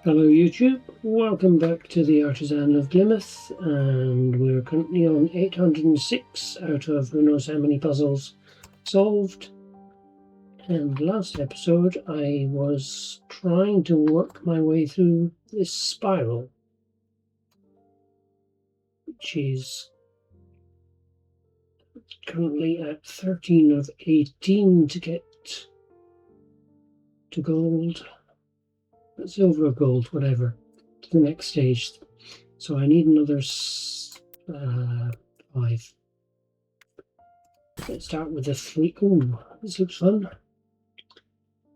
Hello YouTube, welcome back to the Artisan of Glimmith, and we're currently on 806 out of who knows how many puzzles solved. And last episode I was trying to work my way through this spiral, which is currently at 13 of 18 to get to gold, silver or gold, whatever, to the next stage. So I need another 5. Let's start with a 3. Ooh, this looks fun.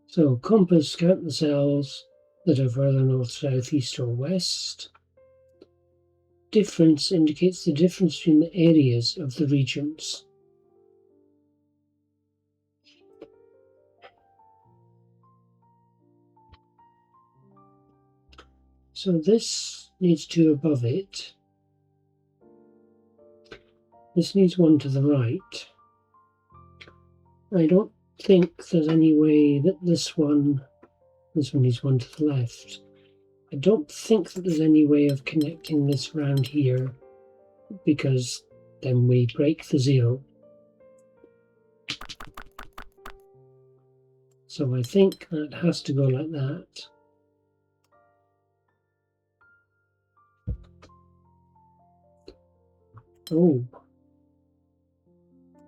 So compass, count the cells that are further north, south, east or west. Difference indicates the difference between the areas of the regions. So this needs 2 above it. This needs 1 to the right. I don't think there's any way that this one needs 1 to the left. I don't think that there's any way of connecting this round here, because then we break the 0. So I think that has to go like that. Oh,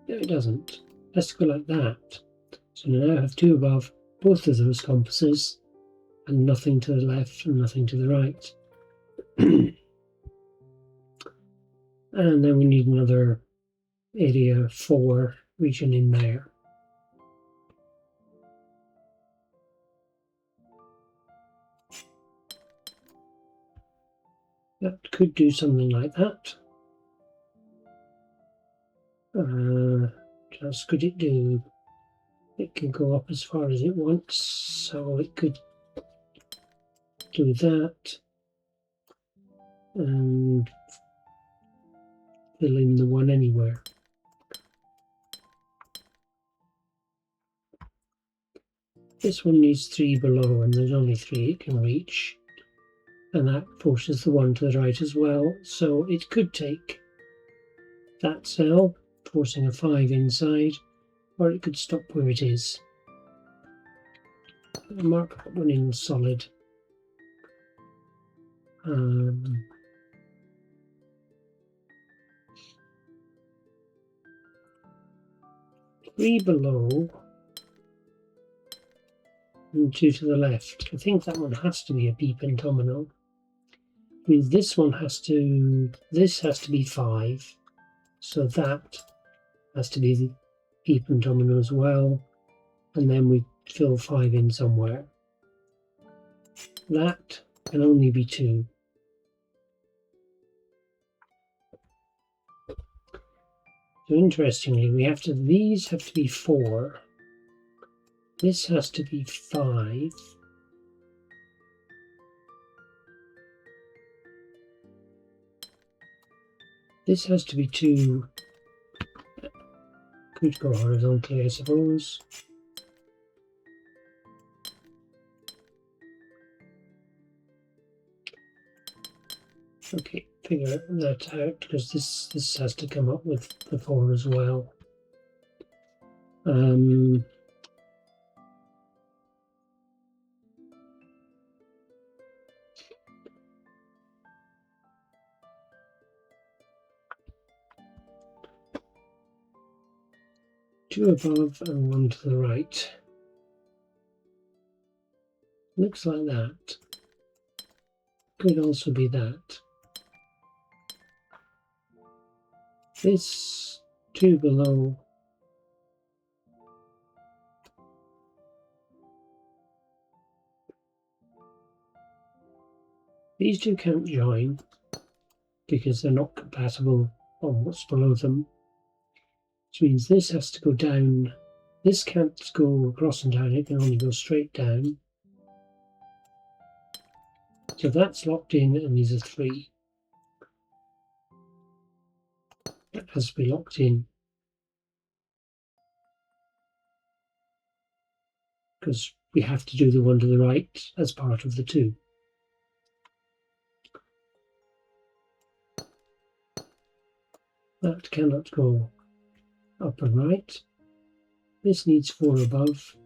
no it doesn't. It has to go like that. So now I have 2 above both of those compasses, and nothing to the left and nothing to the right. And then we need another area 4 region in there. That could do something like that. Just could it do? It can go up as far as it wants, so it could do that and fill in the 1 anywhere. This one needs 3 below, and there's only 3 it can reach, and that forces the 1 to the right as well, so it could take that cell, forcing a 5 inside, or it could stop where it is. I'll mark that one in solid. 3 below and 2 to the left. I think that one has to be a B pentomino. I mean, this has to be 5, so that has to be the B pentomino as well, and then we fill 5 in somewhere. That can only be 2. So interestingly, these have to be 4. This has to be 5. This has to be 2. Could go horizontally, I suppose. Okay, figure that out, because this has to come up with the 4 as well. 2 above and 1 to the right. Looks like that. Could also be that. This 2 below. These 2 can't join because they're not compatible on what's below them. Which means this has to go down. This can't go across and down, it can only go straight down. So that's locked in, and these are 3. That has to be locked in, because we have to do the 1 to the right as part of the 2. That cannot go up and right. This needs 4 above.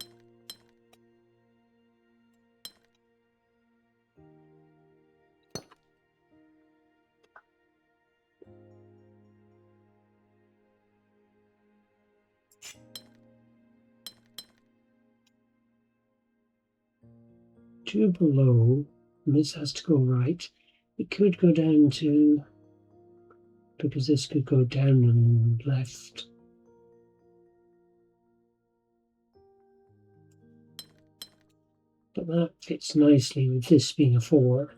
Two below, and this has to go right. It could go down to, because this could go down and left. But that fits nicely with this being a 4.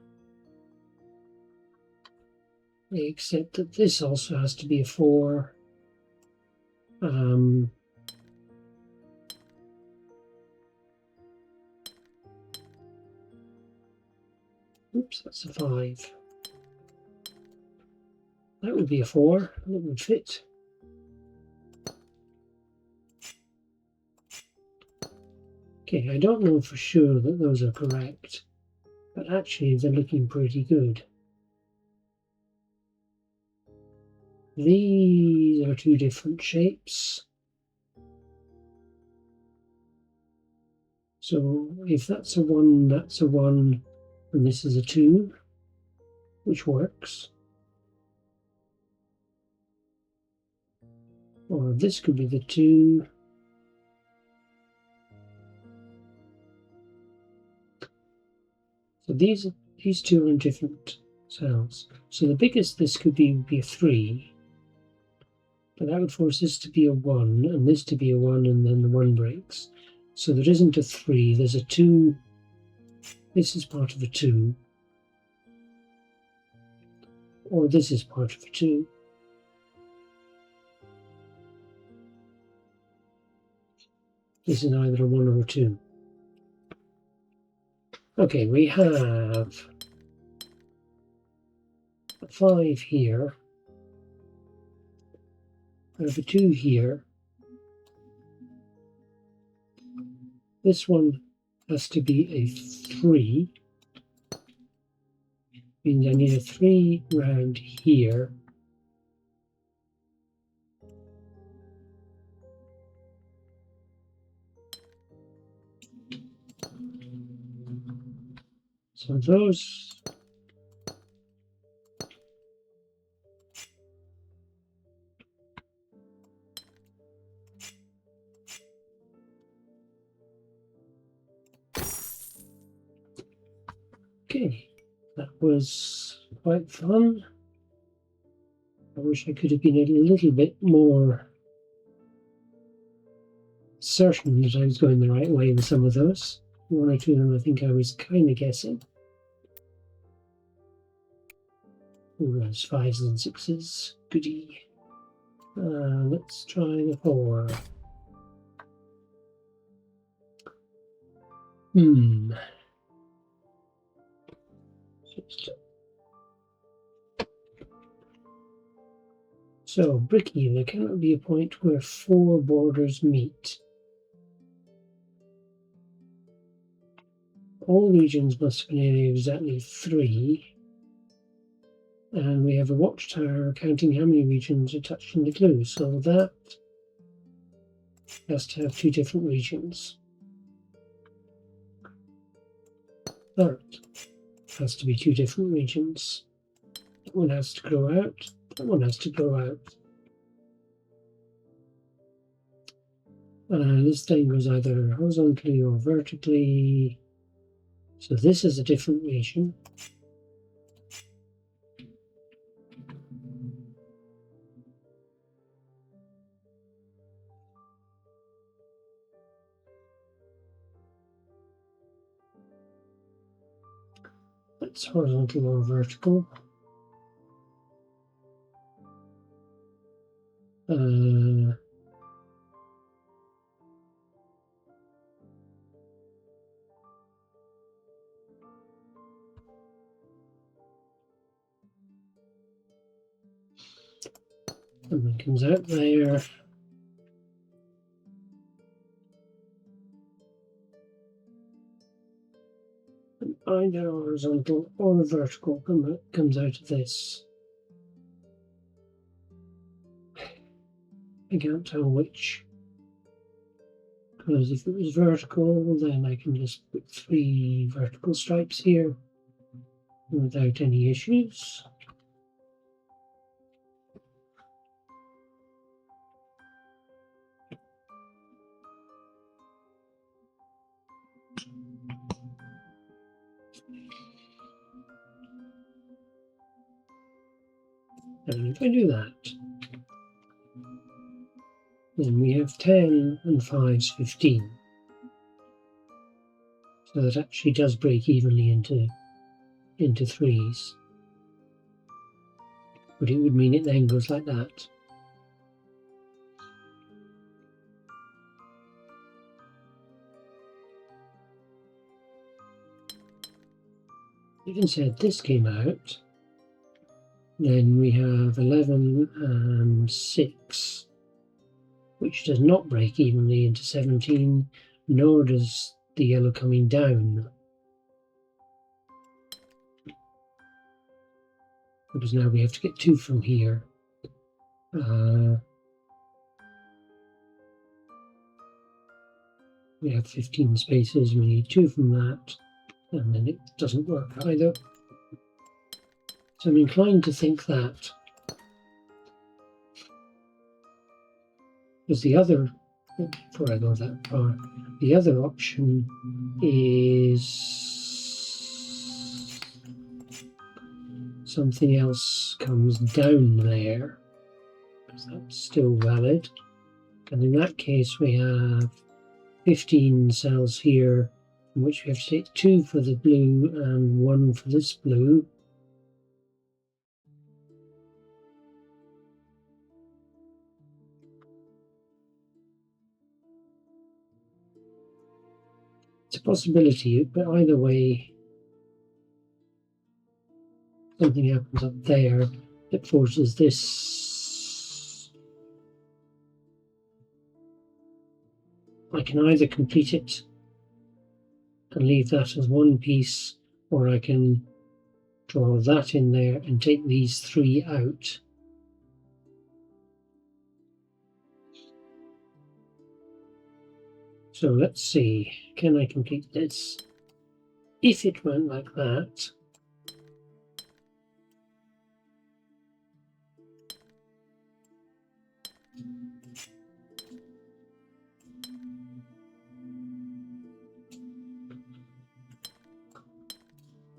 Except that this also has to be a 4. Oops, that's a 5. That would be a 4. That would fit. Okay, I don't know for sure that those are correct, but actually they're looking pretty good. These are 2 different shapes. So if that's a 1, that's a 1, and this is a 2, which works. Or this could be the 2. So these 2 are in different cells. So the biggest this could be would be a 3. But that would force this to be a 1, and this to be a 1, and then the 1 breaks. So there isn't a 3, there's a 2. This is part of a 2. Or this is part of a 2. This is either a 1 or a 2. Okay, we have a 5 here. I have a 2 here. This one has to be a 3. Means I need a 3 round here. So those okay, that was quite fun. I wish I could have been a little bit more certain that I was going the right way with some of those. 1 or 2 of them I think I was kind of guessing. Ooh, there's 5s and 6s. Goody. Let's try the 4. So, Bricky, there cannot be a point where 4 borders meet. All regions must have an area of exactly 3. And we have a watchtower counting how many regions are touched in the glue. So that has to have 2 different regions. That has to be 2 different regions. That one has to grow out. That one has to grow out. This thing goes either horizontally or vertically. So this is a different region. That's horizontal or vertical. And then comes out there. And either horizontal or vertical comes out of this. I can't tell which, because if it was vertical, then I can just put 3 vertical stripes here without any issues. And if I do that, then we have 10 and 5's 15. So that actually does break evenly into 3's. But it would mean it then goes like that. If instead this came out, then we have 11 and 6, which does not break evenly into 17, nor does the yellow coming down. Because now we have to get 2 from here. We have 15 spaces, we need 2 from that, and then it doesn't work either. So I'm inclined to think that. Because the other, before I go that far, the other option is something else comes down there, because that's still valid. And in that case we have 15 cells here, from which we have to take 2 for the blue and 1 for this blue. It's a possibility, but either way, something happens up there that forces this. I can either complete it and leave that as one piece, or I can draw that in there and take these 3 out. So let's see, can I complete this? If it went like that,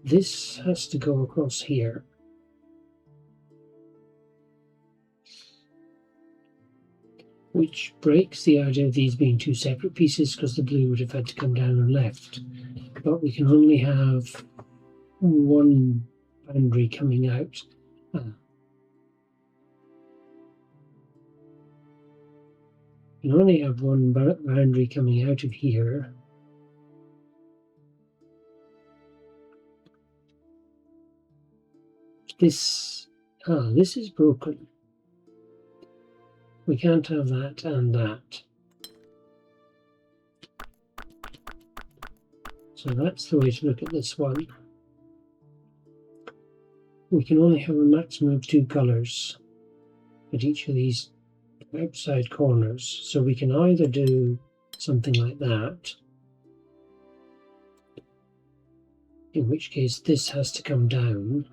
this has to go across here. Which breaks the idea of these being 2 separate pieces, because the blue would have had to come down and left. But we can only have 1 boundary coming out. We can only have 1 boundary coming out of here. This is broken. We can't have that and that. So that's the way to look at this one. We can only have a maximum of 2 colours at each of these outside corners. So we can either do something like that, in which case this has to come down.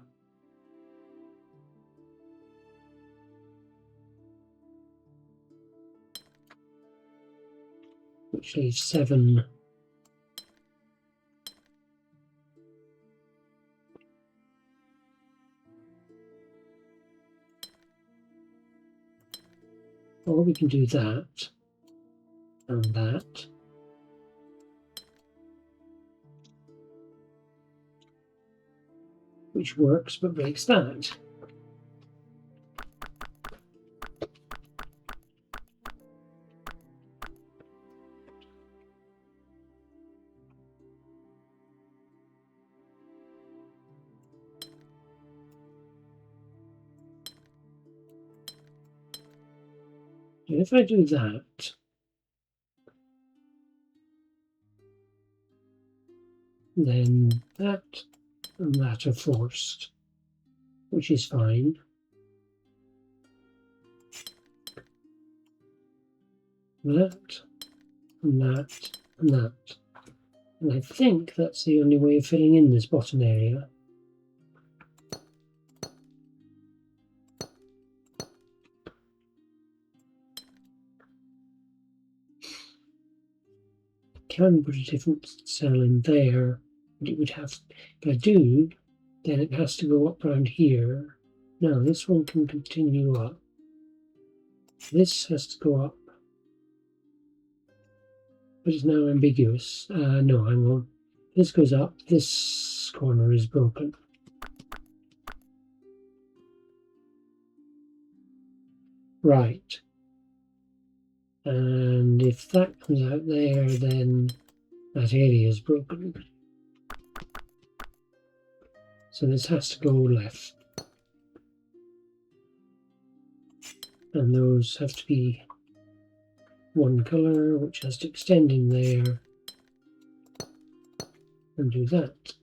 Which leaves 7. Or we can do that and that. Which works but breaks that. And if I do that, then that and that are forced, which is fine. that, and that, and that. And I think that's the only way of filling in this bottom area. Can put a different cell in there, but it would have, if I do, then it has to go up around here. No, this one can continue up. This has to go up, but it's now ambiguous. No, hang on. This goes up, this corner is broken. Right. And if that comes out there, then that area is broken. So this has to go left. And those have to be one colour, which has to extend in there and do that.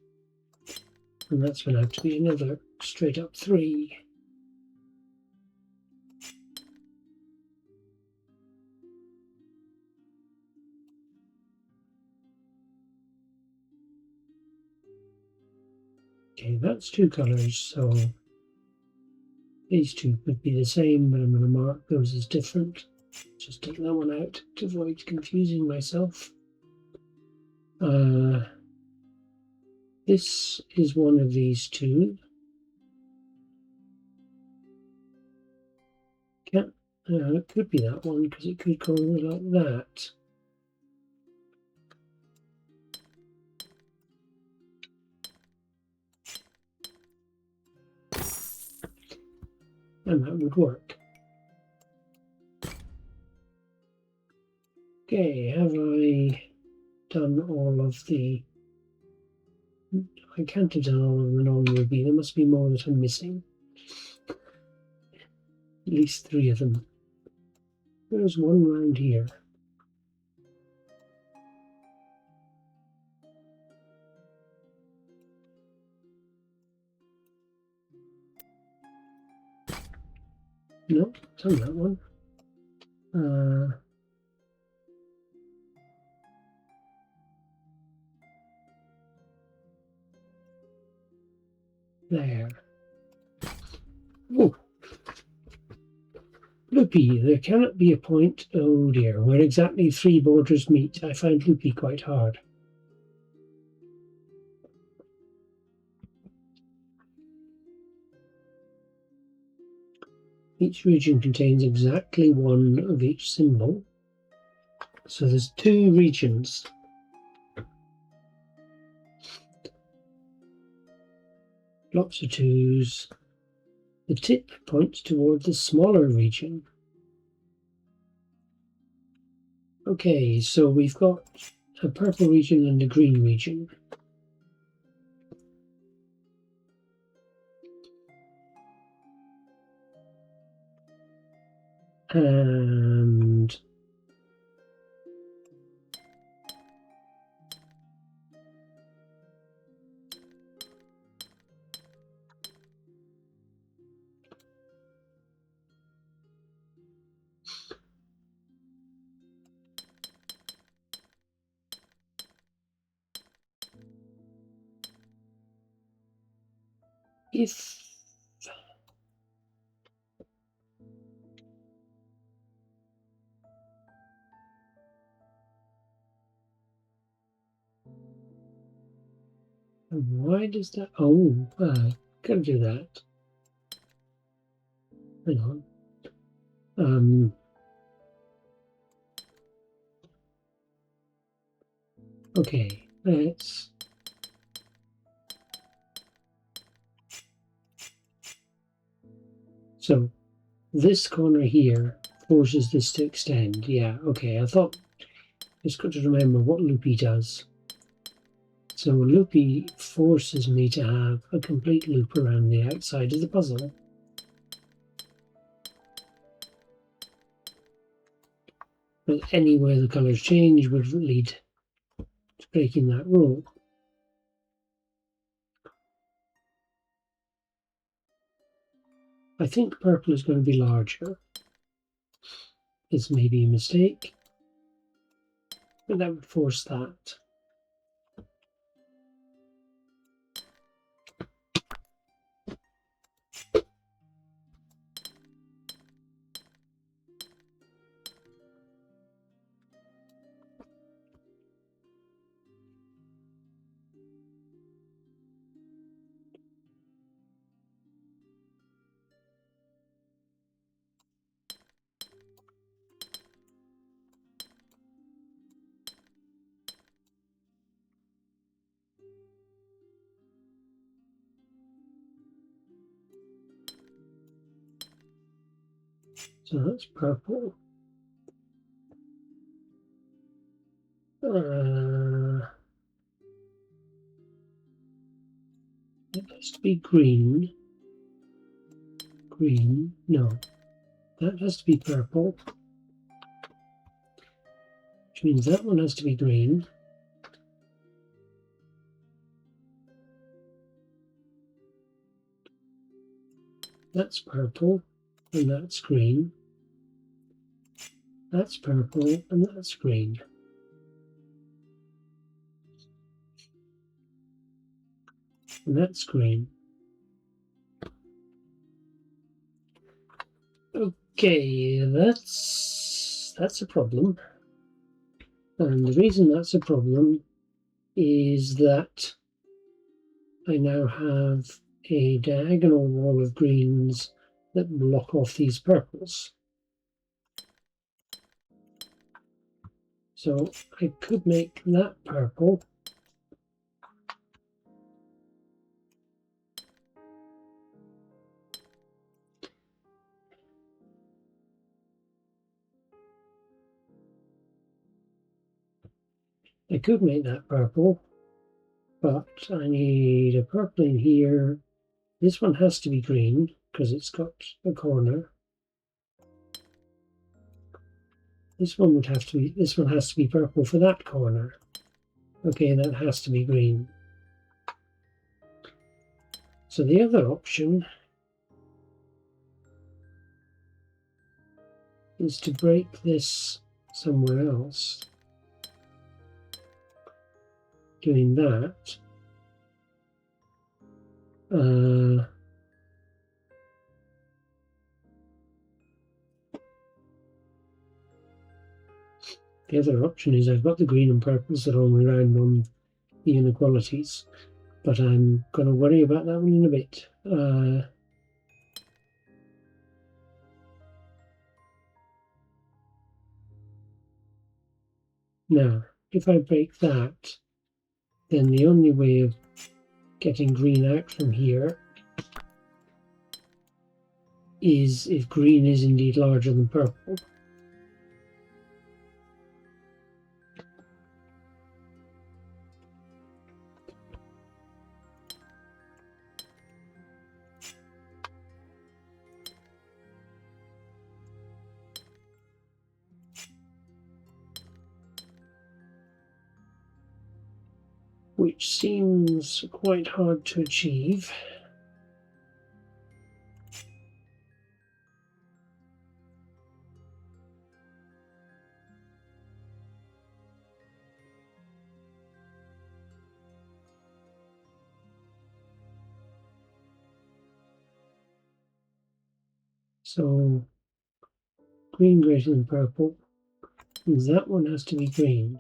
And that's going to have to be another straight up 3. Okay, that's 2 colours, so these 2 would be the same, but I'm going to mark those as different. Just take that one out to avoid confusing myself. This is one of these 2. It could be that one because it could go like that. And that would work. Okay, have I done all of the... I can't have done all of the non-ruby. There must be more that I'm missing. At least 3 of them. There's one round here. No, done that one. There. Oh! Loopy, there cannot be a point, oh dear, where exactly 3 borders meet. I find loopy quite hard. Each region contains exactly 1 of each symbol. So there's 2 regions. Lots of 2s. The tip points towards the smaller region. Okay, so we've got a purple region and a green region. And if why does that? Oh, gotta do that. Hang on. Okay, let's. So this corner here forces this to extend. Yeah, okay. I thought just got to remember what loopy does. So loopy forces me to have a complete loop around the outside of the puzzle. But anywhere the colours change would lead to breaking that rule. I think purple is going to be larger. This may be a mistake. but that would force that. So that's purple. It has to be green. Green, no. That has to be purple. Which means that one has to be green. That's purple, and that's green. That's purple, and that's green. And that's green. Okay, that's a problem. And the reason that's a problem is that I now have a diagonal wall of greens that block off these purples. So I could make that purple. I could make that purple, but I need a purple in here. This one has to be green because it's got a corner. This one would have to be, this one has to be purple for that corner. Okay, that has to be green. So the other option is to break this somewhere else. Doing that. The other option is I've got the green and purples that are all around on the inequalities, but I'm going to worry about that one in a bit. Now, if I break that, then the only way of getting green out from here is if green is indeed larger than purple. Which seems quite hard to achieve. So green greater than purple, means that one has to be green.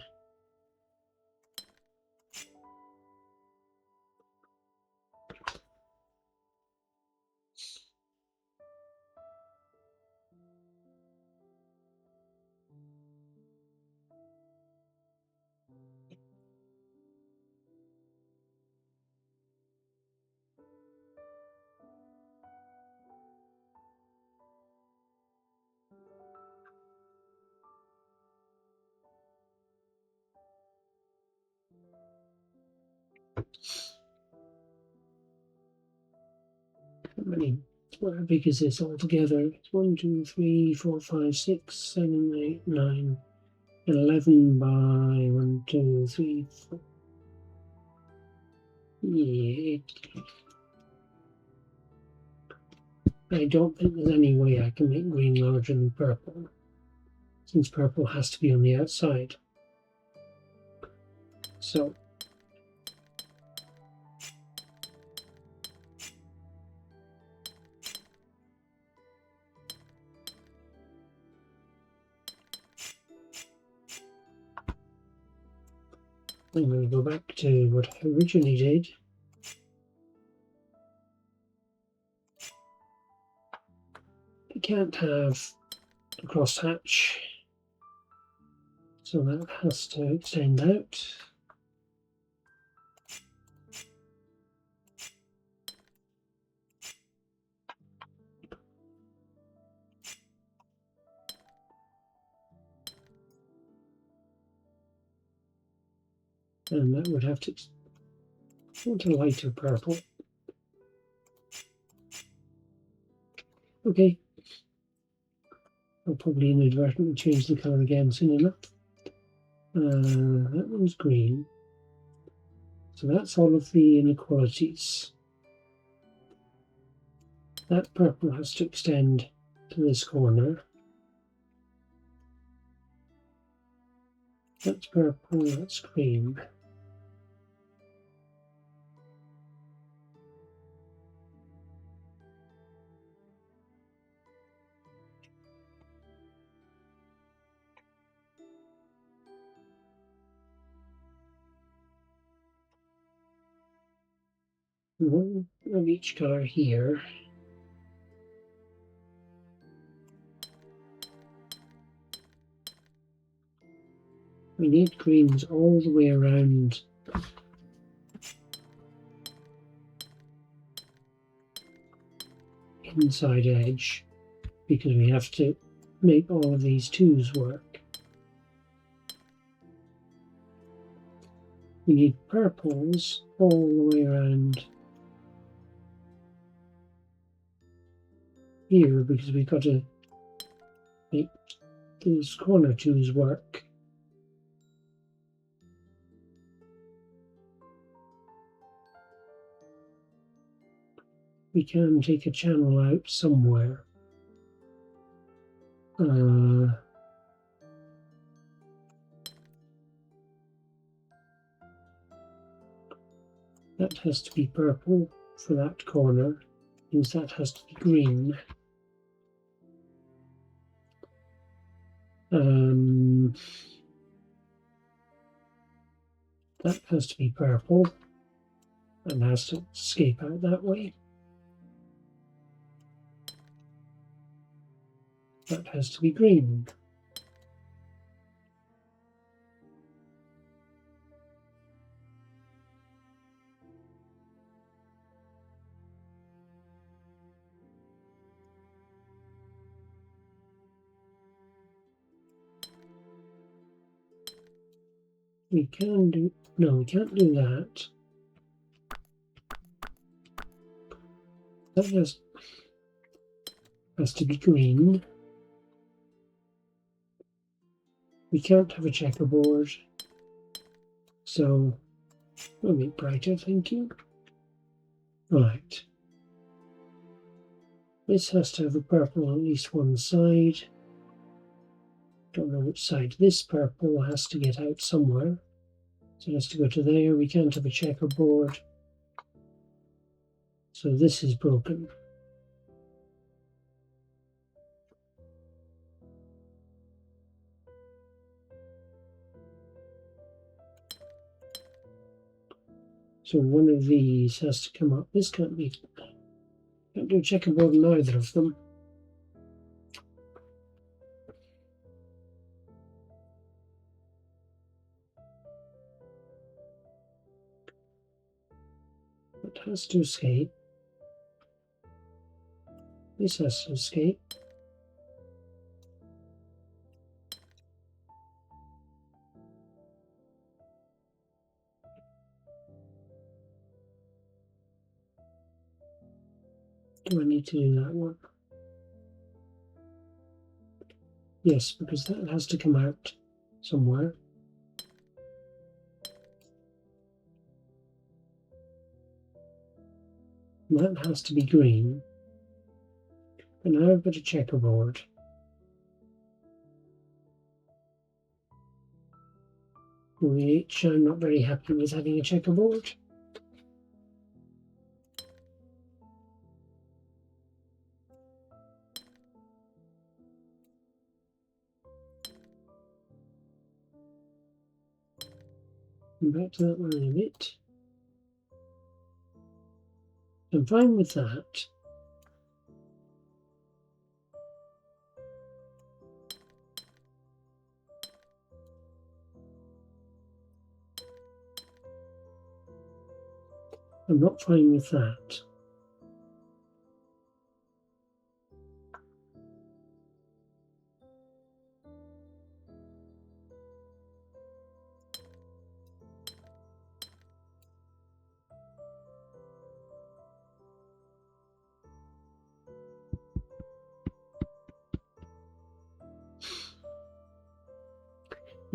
How big is this altogether? It's 1, 2, 3, 4, 5, 6, 7, 8, 9, 11 by 1, 2, 3, 4. Yeah. I don't think there's any way I can make green larger than purple, since purple has to be on the outside. So I'm going to go back to what I originally did. You can't have a crosshatch, so that has to extend out. And that would have to want a lighter purple. Okay. I'll probably inadvertently change the colour again soon enough. That one's green. So that's all of the inequalities. That purple has to extend to this corner. That's purple, that's green. One of each colour here. We need greens all the way around inside edge, because we have to make all of these twos work. We need purples all the way around here, because we've got to make these corner twos work. We can take a channel out somewhere. That has to be purple for that corner, means that has to be green. That has to be purple and has to escape out that way. That has to be green. We can do, no, we can't do that. That has to be green. We can't have a checkerboard. So, we'll make brighter, thank you. Right. This has to have a purple on at least one side. Don't know which side. This purple has to get out somewhere. So it has to go to there. We can't have a checkerboard. So this is broken. So one of these has to come up. This can't do a checkerboard on either of them. It has to escape. This has to escape. Do I need to do that one? Yes, because that has to come out somewhere. That has to be green. And now I've got a checkerboard. which I'm not very happy with having a checkerboard. Back to that line a bit. I'm fine with that. I'm not fine with that.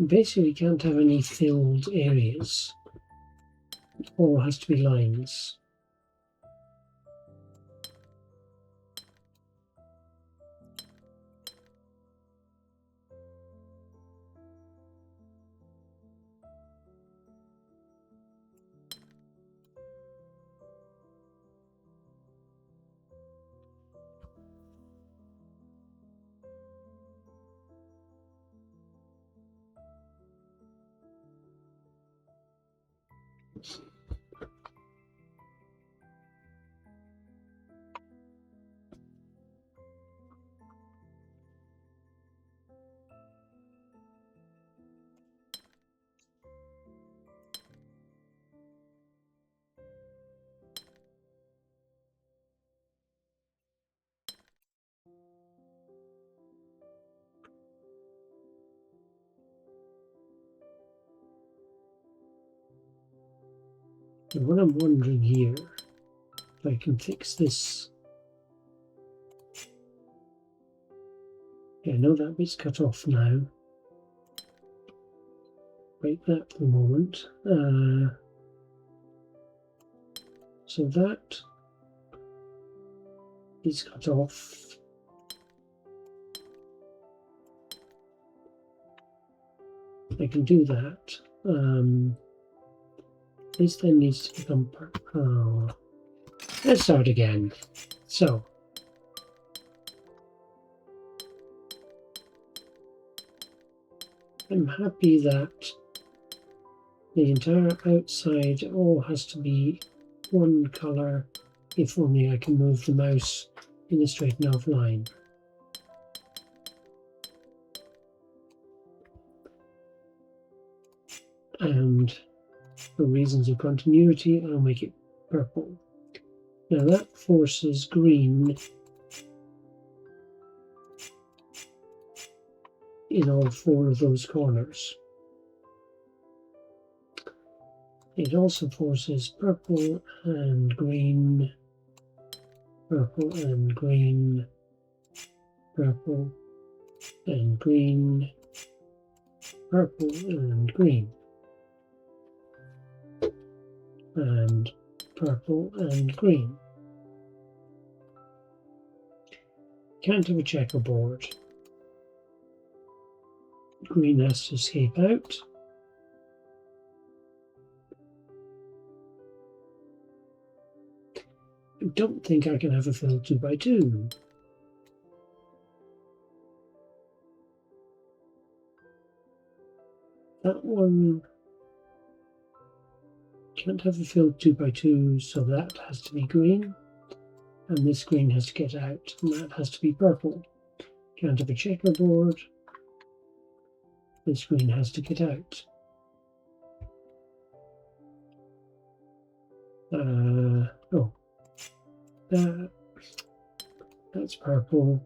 Basically, you can't have any filled areas. It all has to be lines. And what I'm wondering here, if I can fix this. Yeah, I know that bit's cut off now. Break that for the moment. So that is cut off. I can do that. This then needs to become part. Oh. Let's start again. So, I'm happy that the entire outside all has to be one color, if only I can move the mouse in a straight enough line. And for reasons of continuity, I'll make it purple. Now that forces green in all four of those corners. It also forces purple and green, purple and green, purple and green, purple and green, and purple and green. Can't have a checkerboard. Green has to escape out. I don't think I can have a fill 2x2. That one can't have a fill 2x2, so that has to be green. And this green has to get out, and that has to be purple. Can't have a checkerboard. This green has to get out. Oh, that's purple.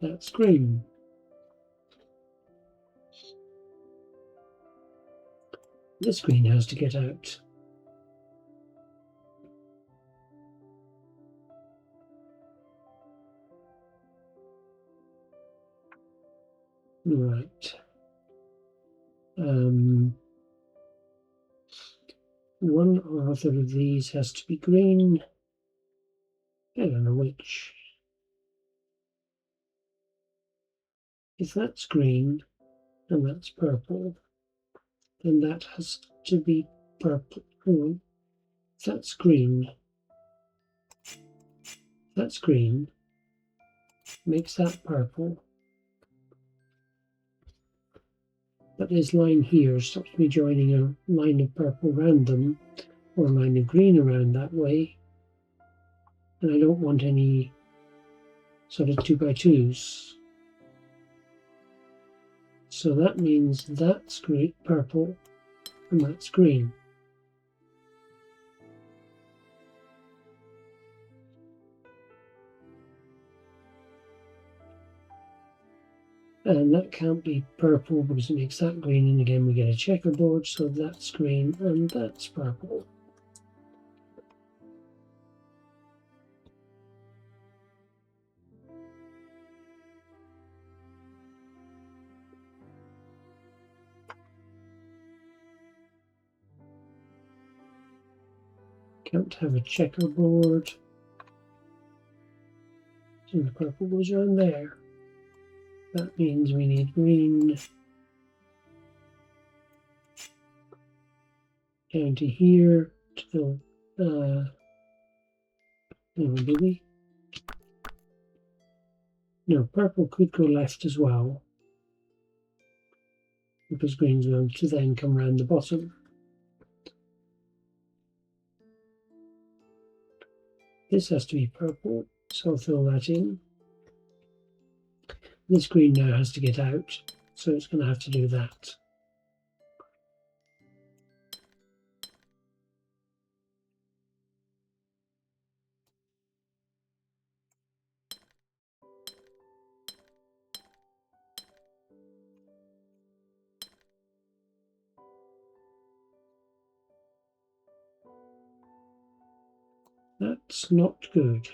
That's green. This green has to get out. Right. One or other of these has to be green. I don't know which. If that's green and that's purple, then that has to be purple. That's green. That's green. Makes that purple. But this line here stops me joining a line of purple around them, or a line of green around that way. And I don't want any sort of 2x2s. So that means that's green, purple, and that's green. And that can't be purple because it makes that green, and again we get a checkerboard, so that's green and that's purple. Can't have a checkerboard, so the purple goes around there. That means we need green down to here to the do we? No, purple could go left as well, because green's going to then come around the bottom. This has to be purple, so I'll fill that in. This green now has to get out, so it's going to have to do that. That's not good.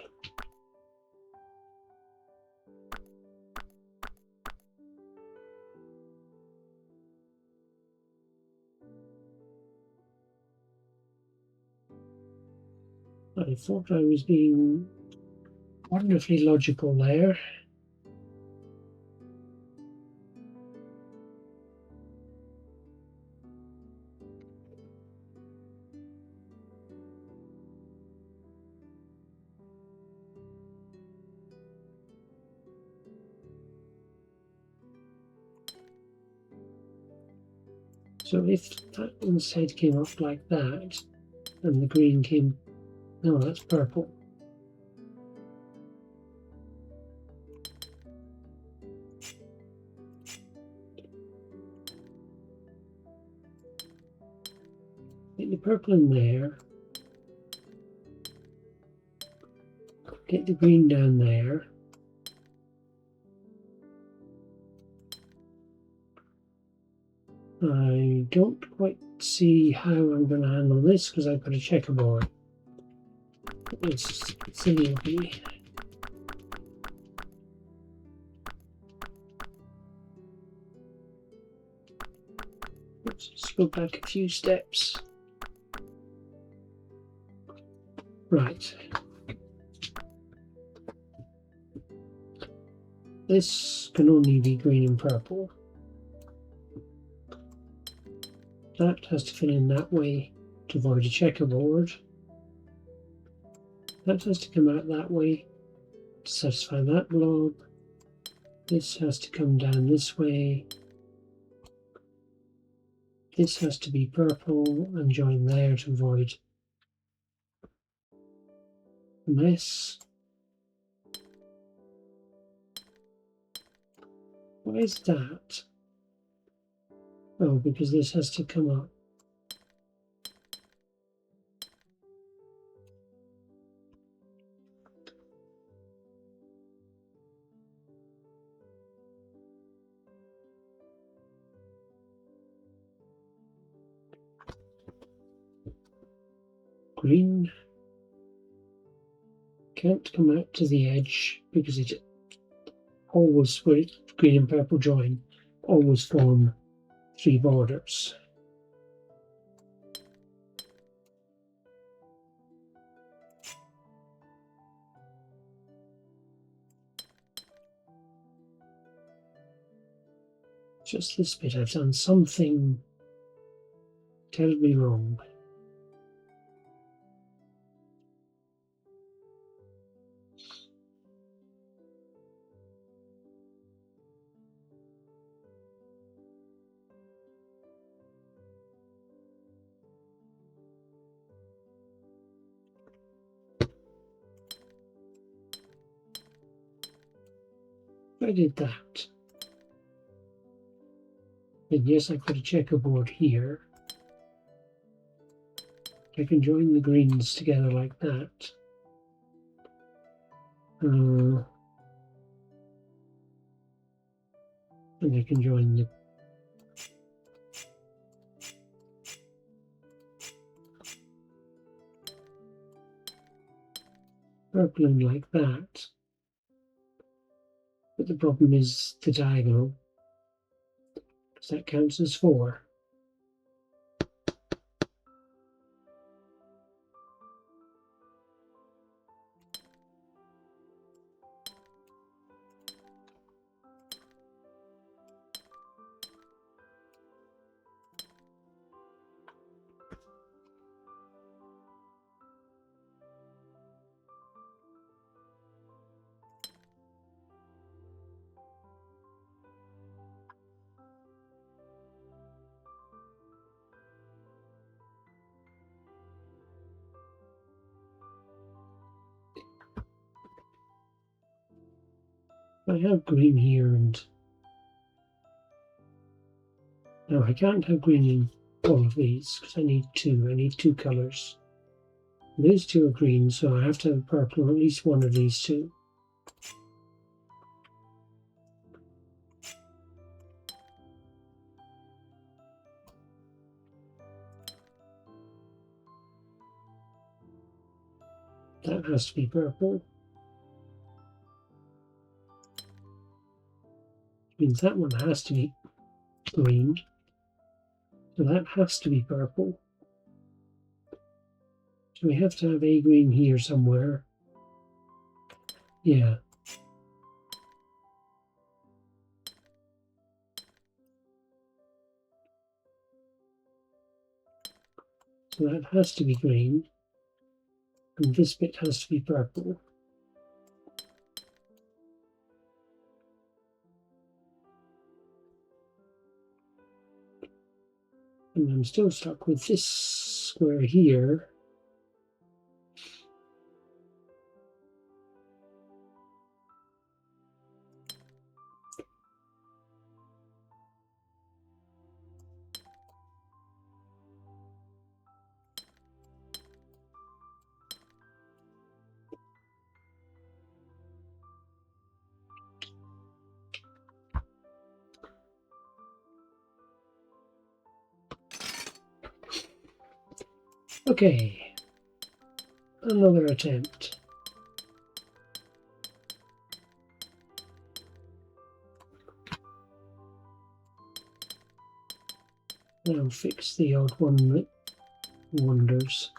I thought I was being wonderfully logical there. So if that instead came up like that, and the green came, no, that's purple. Get the purple in there, get the green down there. I don't quite see how I'm going to handle this because I've got a checkerboard. It's silly of me. Let's go back a few steps. Right. This can only be green and purple. That has to fill in that way to avoid a checkerboard. That has to come out that way to satisfy that blob. This has to come down this way. This has to be purple and join there to avoid the mess. Why is that? Oh, because this has to come up. Green can't come out to the edge because it always, where green and purple join, always form three borders. Just this bit I've done something terribly wrong. I did that. And yes, I put a checkerboard here. I can join the greens together like that. And I can join the purple in like that. But the problem is the diagonal, because that counts as 4. I have green here, and no, I can't have green in all of these because I need 2. I need 2 colours. These 2 are green, so I have to have purple on at least one of these 2. That has to be purple. Means that one has to be green. So that has to be purple. So we have to have a green here somewhere. Yeah. So that has to be green. And this bit has to be purple. And I'm still stuck with this square here. Okay, another attempt. Now fix the odd one that wanders.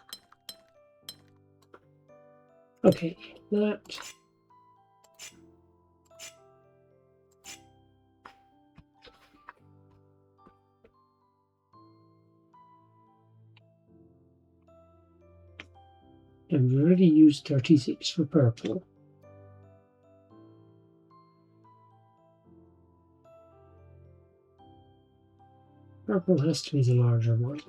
Okay, that. And we already used 36 for purple. Purple has to be the larger one.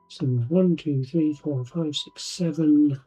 So 1, 2, 3, 4, 5, 6, 7.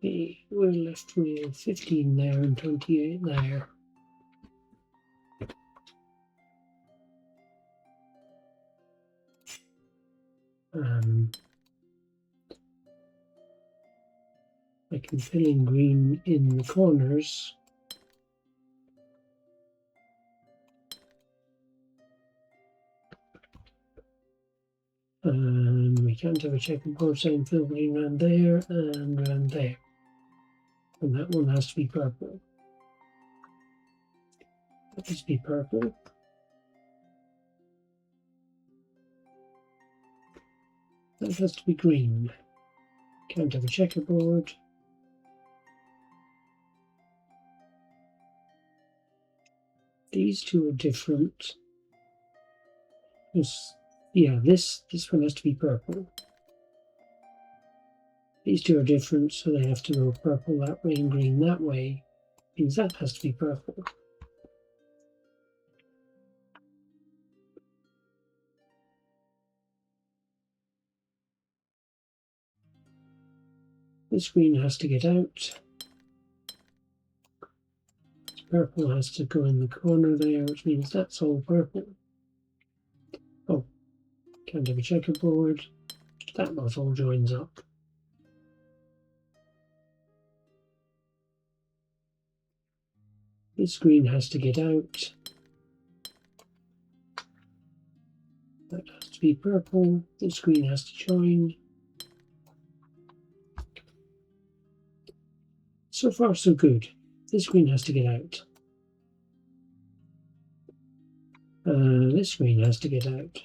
Okay, we're left with 15 there and 28 there. I can fill in green in the corners. And we can't have a checkerboard, so I'm filling around there and around there. And that one has to be purple. That has to be purple. That has to be green. Can't have a checkerboard. These two are different. Yeah, this one has to be purple. These two are different, so they have to go purple that way and green that way. Means that has to be purple. This green has to get out. This purple has to go in the corner there, which means that's all purple. Oh, can't have a checkerboard. That not all joins up. This green has to get out. That has to be purple. This green has to join. So far, so good. This green has to get out. This green has to get out.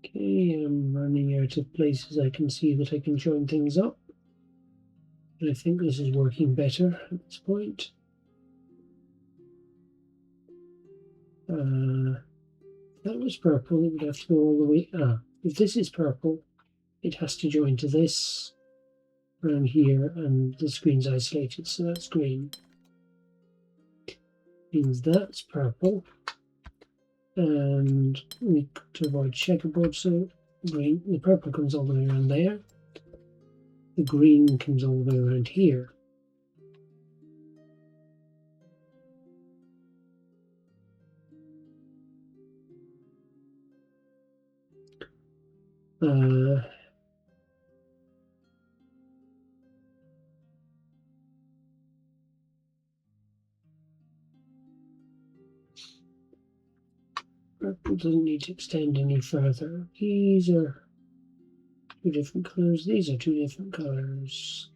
Okay, I'm running out of places I can see that I can join things up. But I think this is working better at this point. That was purple, it would have to go all the way. If this is purple, it has to join to this around here, and the screen's isolated, so that's green. Means that's purple. And we to avoid checkerboard, so green, the purple comes all the way around there. The green comes all the way around here. Purple doesn't need to extend any further. These are two different colors. These are two different colors.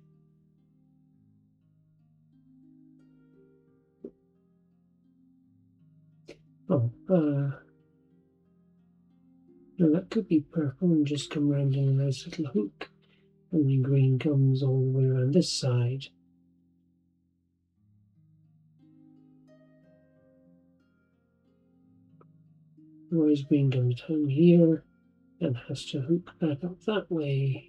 Oh, no, that could be purple and just come around in a nice little hook. And then green comes all the way around this side. Otherwise green comes down here and has to hook back up that way.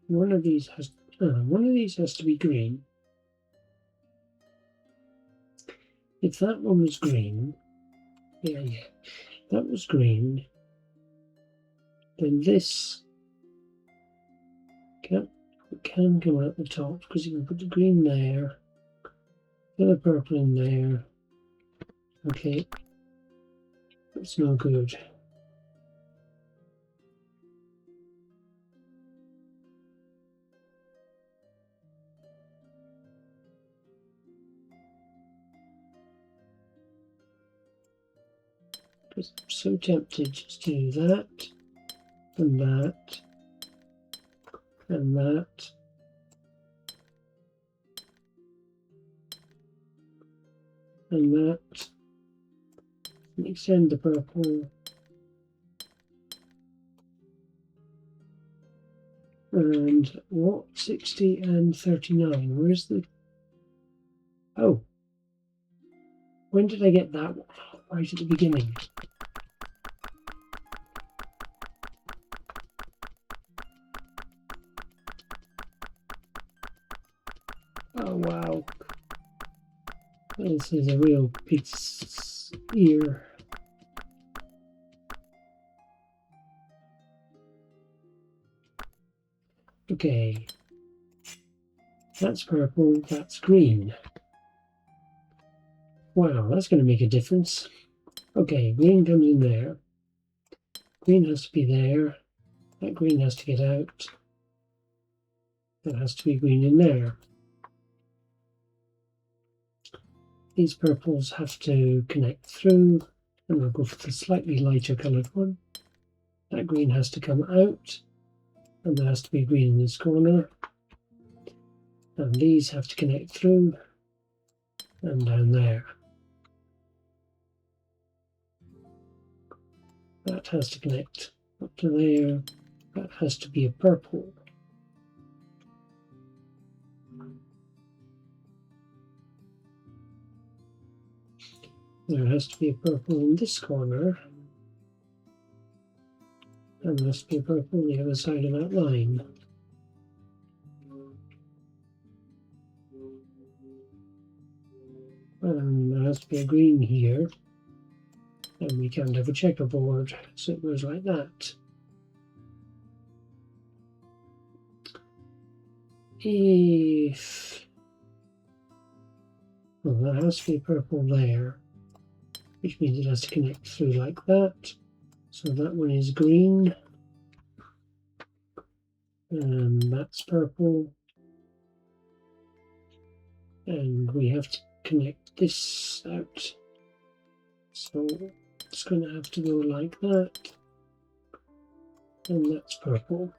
One of these has to be green. If that one was green, that was green, then this can come out the top because you can put the green there, the purple in there. Okay, that's no good. I'm so tempted just to do that, and that, and that, and that, and extend the purple, and what, 60 and 39, where's the, oh, when did I get that one? Right at the beginning. Oh wow, this is a real pig's ear. Okay, that's purple, that's green. Wow, that's going to make a difference. Okay, green comes in there. Green has to be there. That green has to get out. That has to be green in there. These purples have to connect through, and we'll go for the slightly lighter coloured one. That green has to come out, and there has to be green in this corner. And these have to connect through, and down there. That has to connect up to there. That has to be a purple. There has to be a purple in this corner. And there has to be a purple on the other side of that line. And there has to be a green here. And we can't have a checkerboard, so it goes like that. If, well, there has to be purple there, which means it has to connect through like that. So that one is green, and that's purple, and we have to connect this out. So it's going to have to go like that, and that's purple.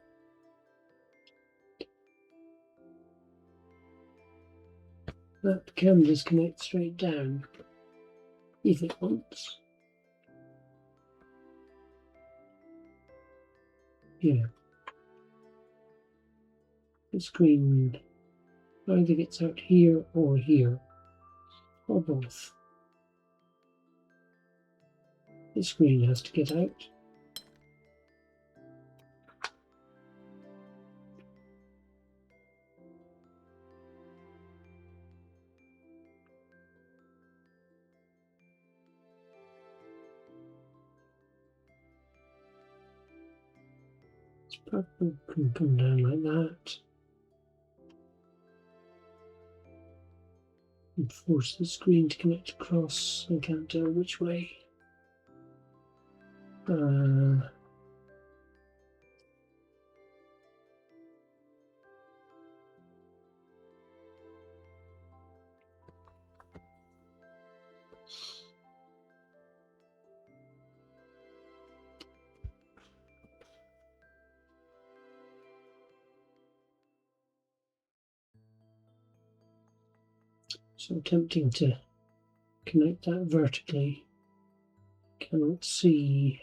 That can disconnect straight down if it wants. Yeah. This green either gets out here, or both. This green has to get out. Purple can come down like that and force the screen to connect across. I can't tell which way. So tempting to connect that vertically. Cannot see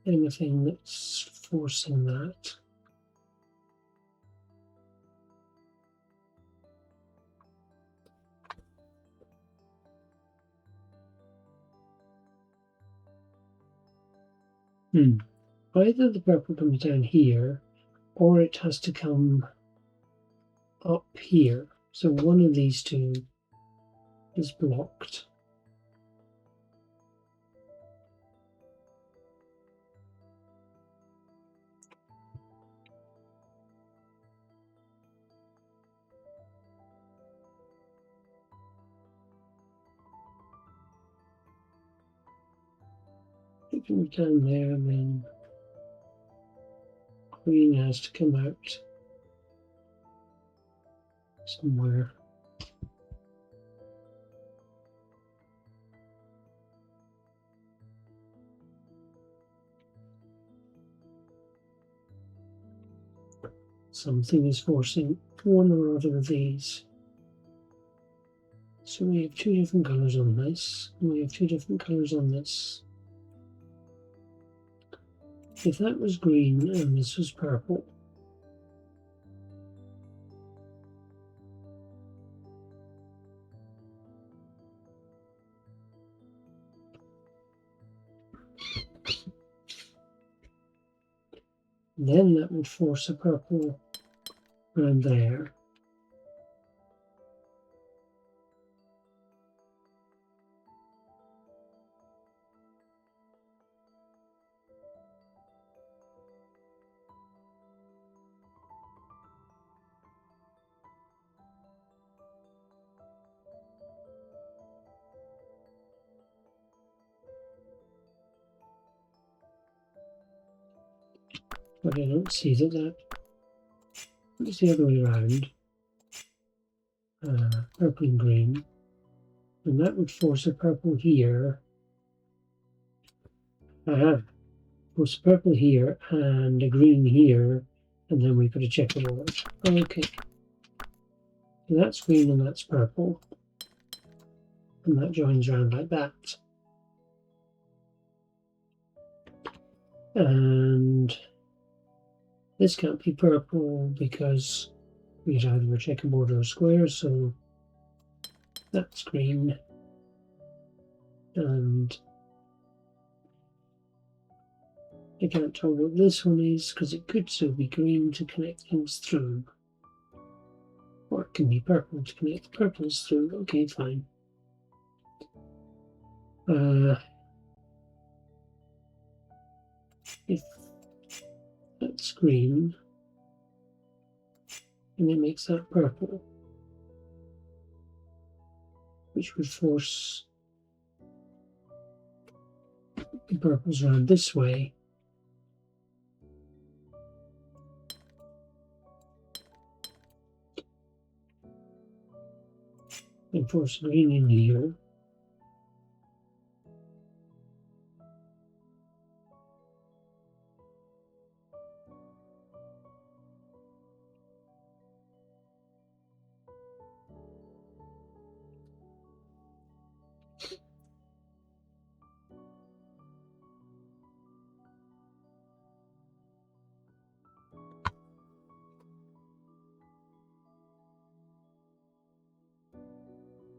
anything that's forcing that. Either the purple comes down here, or it has to come up here. So one of these two is blocked. It can be down there, and then green has to come out somewhere. Something is forcing one or other of these. So we have two different colours on this, and we have two different colours on this. If that was green and this was purple, then that would force a purple around there. But I don't see that. It's the other way around. Purple and green. And that would force a purple here. Force purple here and a green here. And then we put a checkerboard. Okay. So that's green and that's purple. And that joins around like that. And this can't be purple because we had either a checkerboard or a square, so that's green. And I can't tell what this one is because it could still be green to connect things through. Or it can be purple to connect the purples through. Okay, fine. If that's green, and it makes that purple, which would force the purples around this way. And force green in here.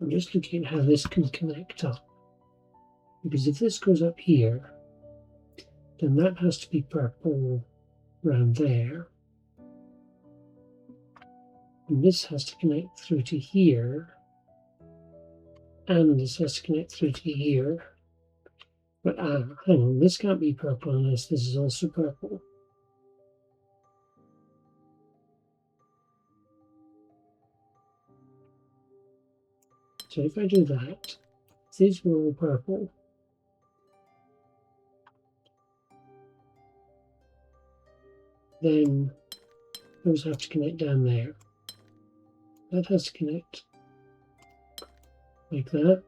I'm just looking at how this can connect up. Because if this goes up here, then that has to be purple around there. And this has to connect through to here. And this has to connect through to here. But hang on, this can't be purple unless this is also purple. So if I do that, these were all purple. Then those have to connect down there. That has to connect like that.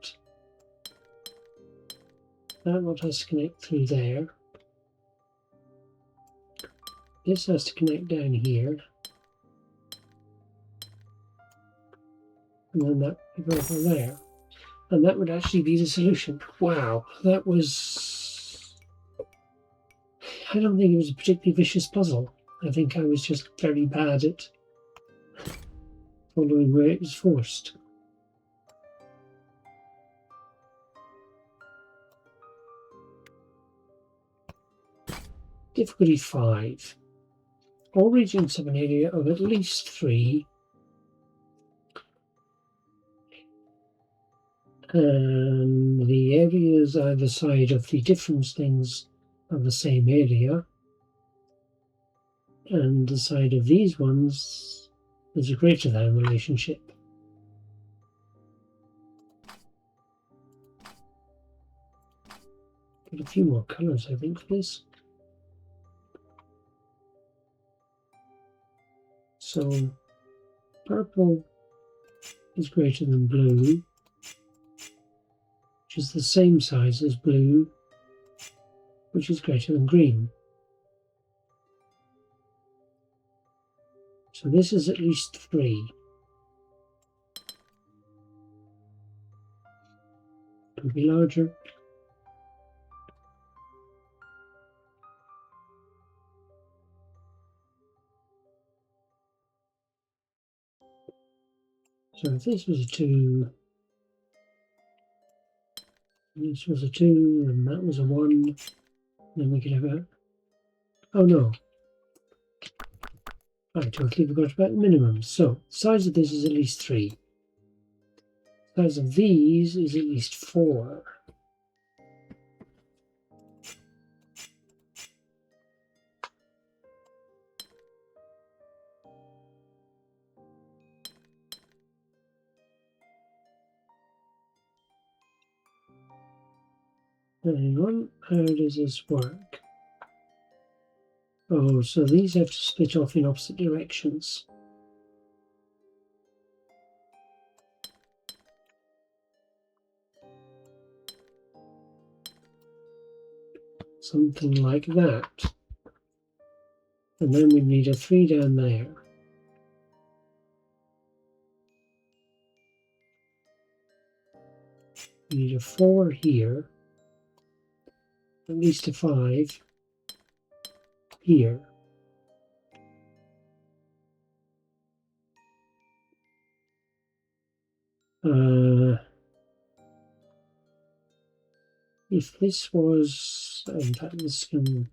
That one has to connect through there. This has to connect down here. And then that would be purple there. And that would actually be the solution. Wow, that was... I don't think it was a particularly vicious puzzle. I think I was just very bad at following where it was forced. Difficulty 5. All regions have an area of at least 3. And the areas either side of the different things are the same area. And the side of these ones is a greater than relationship. Get a few more colours, I think, for this. So purple is greater than blue, which is the same size as blue, which is greater than green. So this is at least 3. Could be larger. So if this was a 2, this was a 2, and that was a 1, then we could have a... Oh no. I totally forgot about the minimum. So, size of this is at least 3. Size of these is at least 4. Hang on, how does this work? Oh, so these have to split off in opposite directions. Something like that. And then we need a 3 down there. We need a 4 here. At least a 5 here. If this was, in fact, this can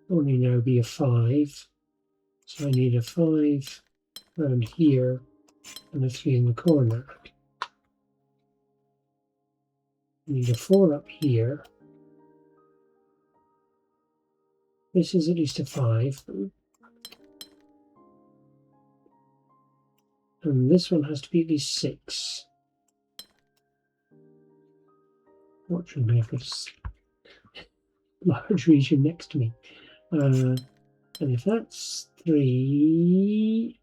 only now be a 5. So I need a 5 around here and a 3 in the corner. I need a 4 up here. This is at least a 5. And this one has to be at least 6. Fortunately, I've got a large region next to me. And if that's 3,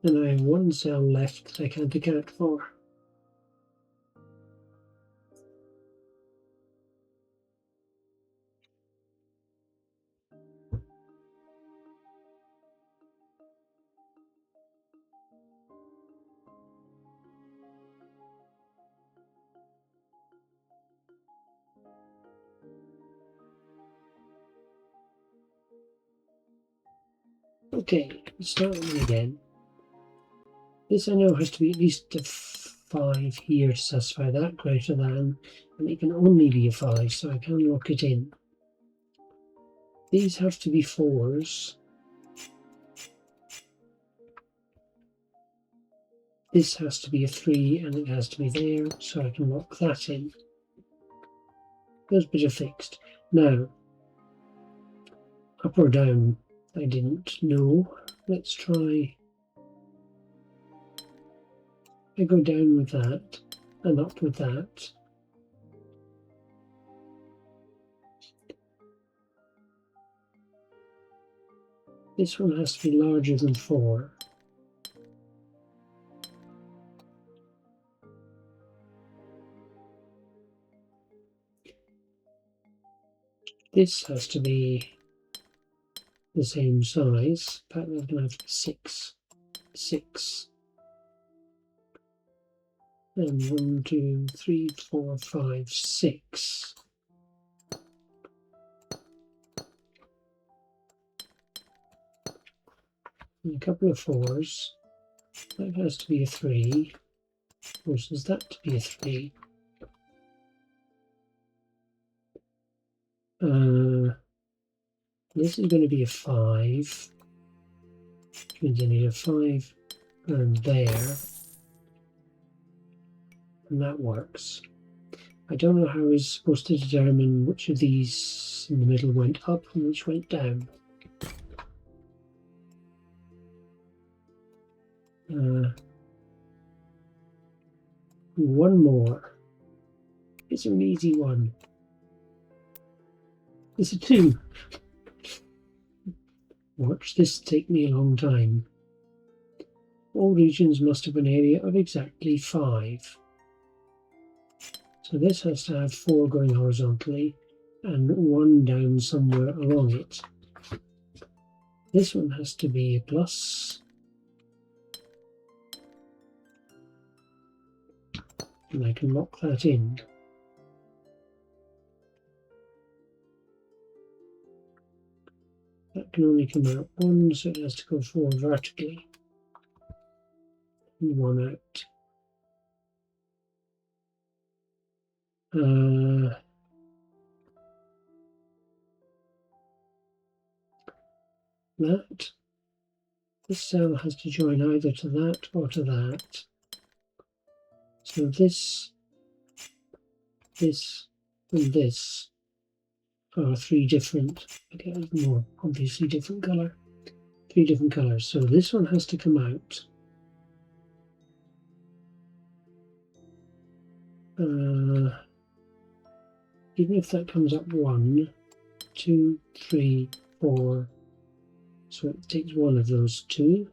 and I have 1 cell left that I can't account for. Okay, let's start with it again. This I know has to be at least a 5 here to satisfy that, greater than, and it can only be a 5, so I can lock it in. These have to be 4s. This has to be a 3, and it has to be there, so I can lock that in. Those bits are fixed. Now, up or down, I didn't know. Let's try. I go down with that, and up with that. This one has to be larger than 4. This has to be the same size, but that's going to have to be 6. 6. And 1, 2, 3, 4, 5, 6. And a couple of 4s. That has to be a 3. Forces that to be a 3. This is going to be a 5. Which means I need a 5 around there. And that works. I don't know how I was supposed to determine which of these in the middle went up and which went down. One more. It's an easy one. It's a 2. Watch this take me a long time. All regions must have an area of exactly 5. So this has to have 4 going horizontally and 1 down somewhere along it. This one has to be a plus. And I can lock that in. That can only come out 1, so it has to go forward vertically. And 1 out. This cell has to join either to that or to that. So this, and this are 3 different, again, more obviously different colour. 3 different colours. So this one has to come out. Even if that comes up 1, 2, 3, 4, so it takes 1 of those 2,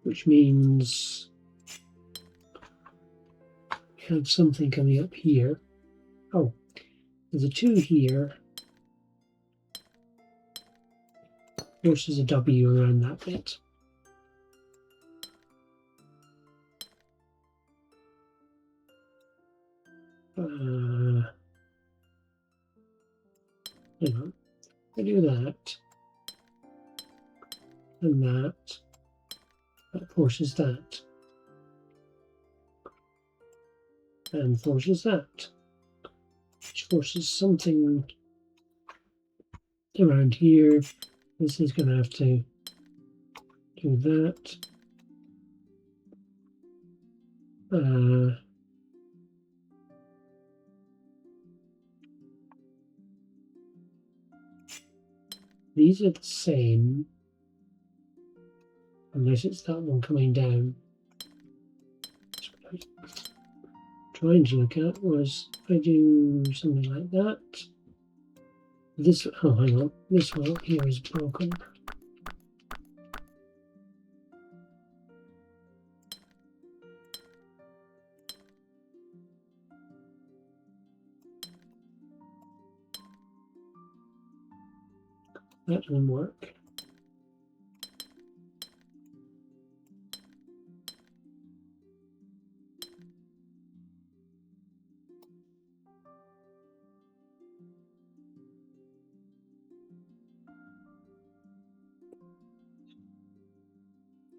which means we have something coming up here. Oh, there's a 2 here, forces a W around that bit. Hang on, I do that, and that forces that, and forces that, which forces something around here. This is going to have to do that. These are the same, unless it's that one coming down. What I was trying to look at was if I do something like that. This, oh, hang on, this one up here is broken. That doesn't work.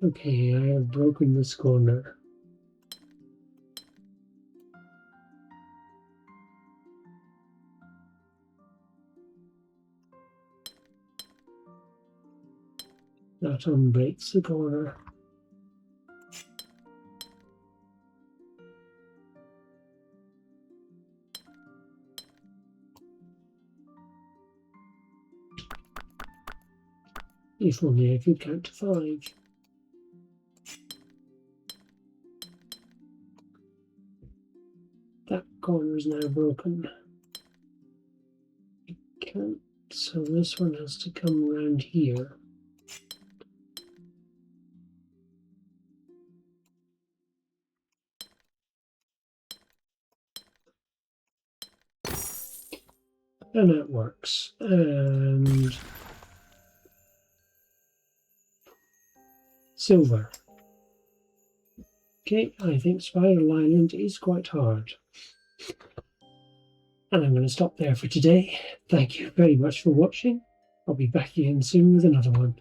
Okay, I have broken this corner. That unbreaks the corner. If only I could count to 5. That corner is now broken. I can't, so this one has to come around here. And that works. And silver. Okay, I think Spiral Island is quite hard. And I'm going to stop there for today. Thank you very much for watching. I'll be back again soon with another one.